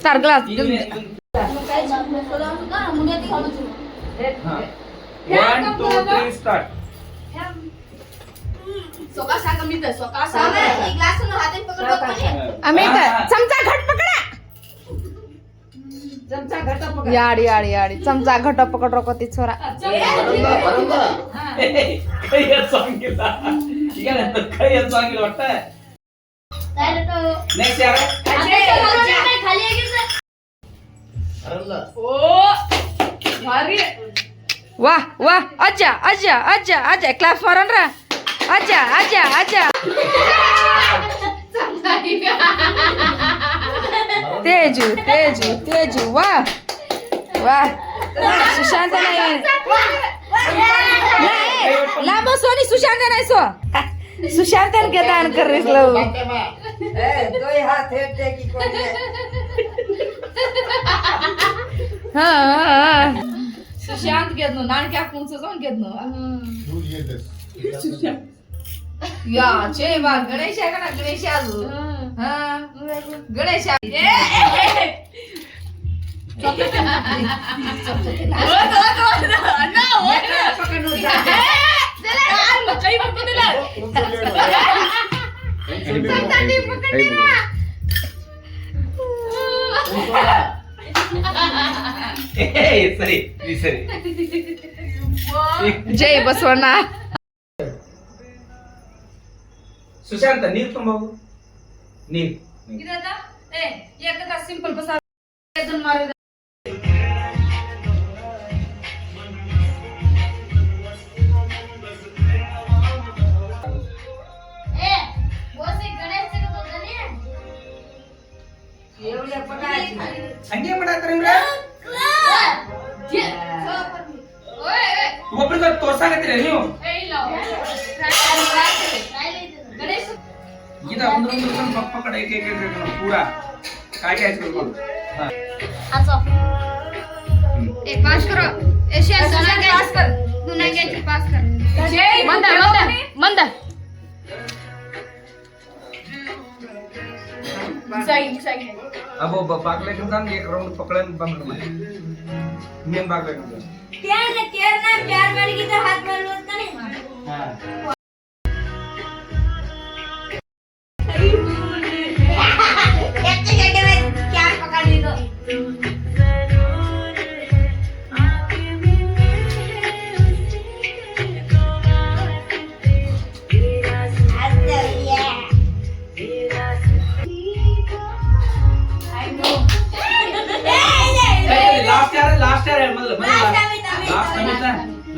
चार glass 1 2 3 start Amit चमचा घट पकडा याडी याडी याडी चमचा घट पकड रको ती छोरा वाह वाह अच्छा अच्छा अच्छा अच्छा क्लास फॉर रा अच्छा अच्छा अच्छा तेजू तेजू तेजू वाह वाह सुशांत नाही लांबो सोनी सुशांत नाही सो सुशांत के दान कर रही लो दो हाथ हेटे की कोई हां सुशांत घेतनो नानके आपूंच जाऊन घेतनो या जय वा गणेश आहे का ना गणेश आजू हा गणेश जय बसवಣ್ಣ सुशांत नीर ತುಂಬ नीर ಇದನ್ನ ಏಕದ ಸಿಂಪಲ್ ಬಸ ಇದನ್ನ ಮಾರಿದ ಹಂಗೆ ಮಾಡಾತಾರ ಇವ್ರ ಒಬ್ಬರಿಗೆ ತೋರ್ಸಾಕತ್ತೀರ ನೀವು गीता उंदर पकड़ एक एक पूरा काय काय करू अच्छा एक पास करो एशिया सोना के पास कर दुना के पास कर मंदा मंदा मंदा सही सही अब वो बागले के साथ एक राउंड पकड़न बंद कर मेन बागले के प्यार ना प्यार वाली की तो हाथ में लोटता नहीं हां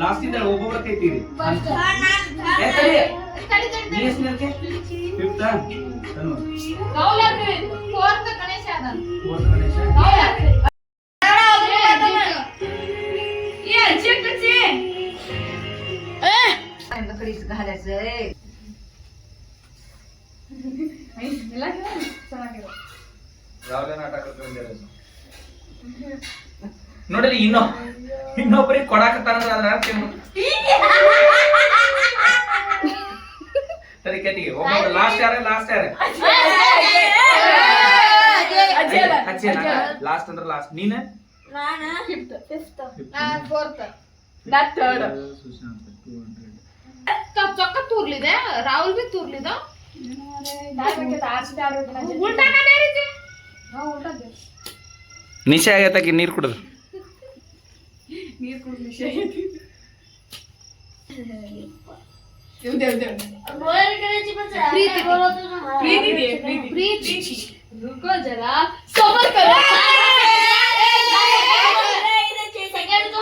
लास्ट इंದ ಒಬ್ಬೊಬ್ಬರ ಕೈ ತೀರಿ ನೀಸ್ ನರ್ಕೆ 5th ಗೌಲರ್ಗೆ 4th ಗಣೇಶ ಅದನ್ 4th ಗಣೇಶ ये चेक कच्चे लकड़ी से घालायचं ಇಲ್ಲ ಚೆನ್ನಾಗಿದೆ ಯಾವಲೇ ನಾಟಕ ಕರ್ಕೊಂಡು ನೋಡಲಿ ಇನ್ನೊಬ್ಬರಿಗೆ ಕೊಡಾಕತ್ತಾರ ಅದರ ಅರ್ಥ ಏನು ಸರಿ ಕಟ್ಟಿಗೆ ಒಬ್ಬ ಲಾಸ್ಟ್ ಯಾರ ಅಜ್ಜಿ ಲಾಸ್ಟ್ ಅಂದ್ರೆ ಲಾಸ್ಟ್ ನೀನೆ ನಾನು 5th ನಾನು 4th ನಾನು 3rd ಚೊಕ್ಕ ತೂರ್ಲಿದೆ ರಾಹುಲ್ भी ತೂರ್ಲಿದ ಉಲ್ಟಾ ನಾ ಬೇರಿದೆ ಹಾ ಉಲ್ಟಾ ಬೇ ನಿಶೆ ಆಗೈತಕ್ಕೆ ನೀರು ಕುಡಿದು ನೀರು ಕುಡಿದು ನಿಶೆ ಆಗೈತಿ बोल करायची पण प्रीती बोलतो ना प्रीती दे प्रीती रुको जरा सबर करो सेकंड तो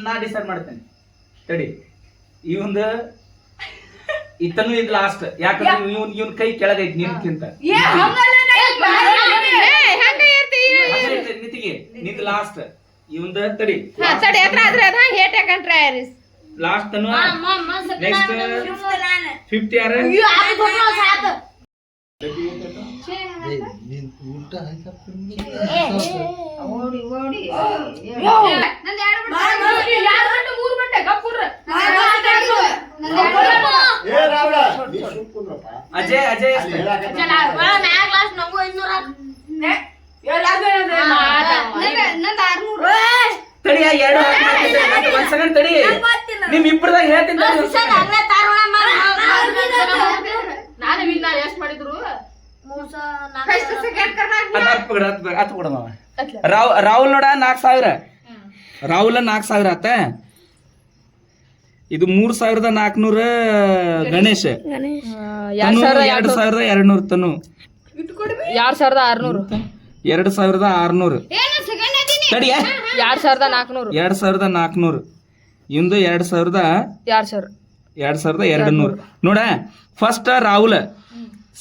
ನಾ ಡಿಸೈಡ್ ಮಾಡ್ತೇನೆ ತಡಿ ಇವಂದ ಇತನು ಇದು ಲಾಸ್ಟ್ ಯಾಕಂದ್ರೆ ಇವನ್ ಕೈ ಕೆಳಗೈತಿ ನಿನ್ಕಿಂತ ಹೆಂಗ ಇರ್ತಿ ನಿತಿಗೆ ನಿಂದ ಲಾಸ್ಟ್ ಇವಂದ ತಡಿ ತಡಿ ಹತ್ರ ಆದ್ರೆ ಅದ ಹೇಟ್ ಯಾಕಂಟ್ರೆ ಲಾಸ್ಟ್ ತನು ನೆಕ್ಸ್ಟ್ 50 ಯಾರ ಓಡಿ ಓಡಿ ನಂದು ಎರಡು ಮೂರು ಬಟ್ಟೆ ಗಪ್ಪುರ್ರ ಅಜಯ್ ಅಜಯ್ ಎಷ್ಟು? ನಂದು 600 ತಡಿ ಎರಡು ಒಂದ್ ಸೆಕೆಂಡ್ ತಡಿ ನಿಮ್ ಇಬ್ಬರದಾಗ ಹೇಳ್ತೀನಿ ತಡಿ ಒಂದ್ second. ನಾನು ವಿನ್ನ ಎಷ್ಟು ಮಾಡಿದ್ರು ಫಸ್ಟ್ ಸೆಕೆಂಡ್ ಅದ್ ಹತ್ ಬಿಡ ಹತ್ ಬಿಡ ಮಾವ ರಾಹುಲ್ ನೋಡ 4000 ರಾಹುಲ್ 4000 ಆತ ಇದು 3400 ಗಣೇಶ್ 2200 ತನು 2600 2600 ಏನು ಸೆಕೆಂಡ್ ಅದೀನಿ ತಡಿ 2400 2400 ಇಂದು 2200 ನೋಡ first Rahul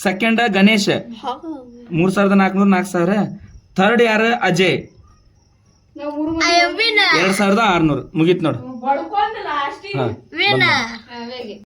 second Ganesh 3400 4000 third ಯಾರು ಅಜಯ್ ನಾವು ಮೂರು 2600 ಮುಗೀತ್ ನೋಡು ಬಡ್ಕೊಂಡ್ ಲಾಸ್ಟ್ ಹಾ ವೇಗಿ